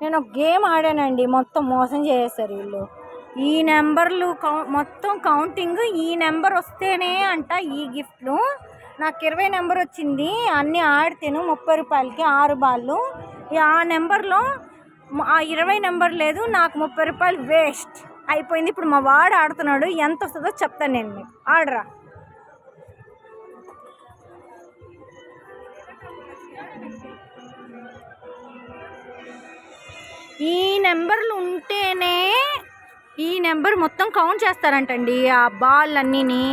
నేను ఒక గేమ్ ఆడానండి, మొత్తం మోసం చేసేసారు వీళ్ళు. ఈ నెంబర్లు మొత్తం కౌంటింగ్, ఈ నెంబర్ వస్తేనే అంట ఈ గిఫ్ట్లు. నాకు 20 నెంబర్ వచ్చింది, అన్నీ ఆడితేను 30 రూపాయలకి 6 బాళ్ళు. ఆ నెంబర్లో ఆ 20 నెంబర్ లేదు, నాకు 30 రూపాయలు వేస్ట్ అయిపోయింది. ఇప్పుడు మా వాడు ఆడుతున్నాడు, ఎంత వస్తుందో చెప్తాను నేను మీకు. ఆడరా. ఈ నెంబర్లు ఉంటేనే ఈ నెంబర్ మొత్తం కౌంట్ చేస్తారంటండి, ఆ బాల్ అన్నీని.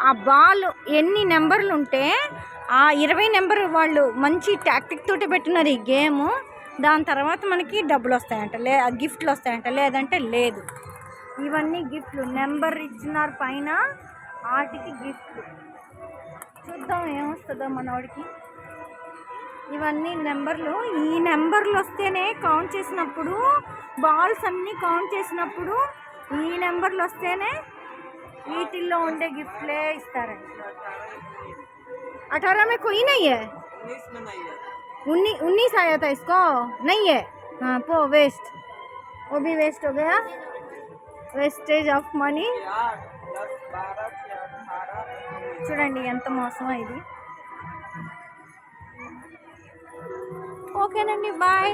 ఆ బాల్ ఎన్ని నెంబర్లు ఉంటే ఆ 20 నెంబర్ వాళ్ళు మంచి టాక్టిక్ తోటి పెట్టినారు ఈ గేము. దాని తర్వాత మనకి డబ్బులు వస్తాయంట, గిఫ్ట్లు వస్తాయంట, లేదంటే లేదు. ఇవన్నీ గిఫ్ట్లు, నెంబర్ ఇచ్చినారు పైన, వాటికి గిఫ్ట్లు. చూద్దాం ఏమొస్తుందో మనోడికి. ఇవన్నీ నెంబర్లు, ఈ నెంబర్లు వస్తేనే కౌంట్ చేసినప్పుడు, బాల్స్ అన్నీ కౌంట్ చేసినప్పుడు ఈ నెంబర్లు వస్తేనే వీటిల్లో ఉండే గిఫ్ట్లే ఇస్తారండి. 18 में कोई नहीं है, 19 आया था, इसको नहीं है। हाँ पो वेस्ट, वो भी वेस्ट हो गया, वेस्टेज ऑफ मनी. చూడండి ఎంత మోసమో ఇది. ఓకేనండి, బాయ్.